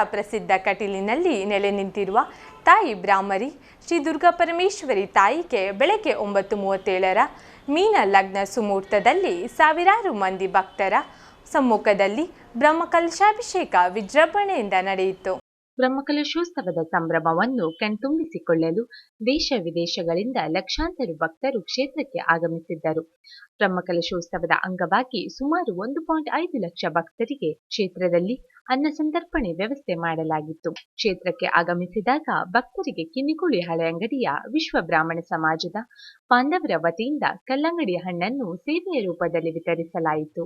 ಪ್ರಸಿದ್ಧ ಕಟೀಲಿನಲ್ಲಿ ನೆಲೆ ನಿಂತಿರುವ ತಾಯಿ ಬ್ರಾಹ್ಮರಿ ಶ್ರೀ ದುರ್ಗಾ ಪರಮೇಶ್ವರಿ ತಾಯಿಗೆ ಬೆಳಗ್ಗೆ 9:37ರ ಮೀನ ಲಗ್ನ ಸುಮುಹೂರ್ತದಲ್ಲಿ ಸಾವಿರಾರು ಮಂದಿ ಭಕ್ತರ ಸಮ್ಮುಖದಲ್ಲಿ ಬ್ರಹ್ಮಕಲಶಾಭಿಷೇಕ ವಿಜೃಂಭಣೆಯಿಂದ ನಡೆಯಿತು. ಬ್ರಹ್ಮಕಲಶೋತ್ಸವದ ಸಂಭ್ರಮವನ್ನು ಕಣ್ತುಂಬಿಸಿಕೊಳ್ಳಲು ದೇಶ ವಿದೇಶಗಳಿಂದ ಲಕ್ಷಾಂತರ ಭಕ್ತರು ಕ್ಷೇತ್ರಕ್ಕೆ ಆಗಮಿಸಿದ್ದರು. ಬ್ರಹ್ಮಕಲಶೋತ್ಸವದ ಅಂಗವಾಗಿ ಸುಮಾರು 1.5 ಲಕ್ಷ ಭಕ್ತರಿಗೆ ಕ್ಷೇತ್ರದಲ್ಲಿ ಅನ್ನ ಸಂತರ್ಪಣೆ ವ್ಯವಸ್ಥೆ ಮಾಡಲಾಗಿತ್ತು. ಕ್ಷೇತ್ರಕ್ಕೆ ಆಗಮಿಸಿದಾಗ ಭಕ್ತರಿಗೆ ಕಿನ್ನಿಕೋಳಿ ಹಳೆಯಂಗಡಿಯ ವಿಶ್ವ ಬ್ರಾಹ್ಮಣ ಸಮಾಜದ ಬಾಂಧವರ ವತಿಯಿಂದ ಕಲ್ಲಂಗಡಿ ಹಣ್ಣನ್ನು ಸೇವೆಯ ರೂಪದಲ್ಲಿ ವಿತರಿಸಲಾಯಿತು.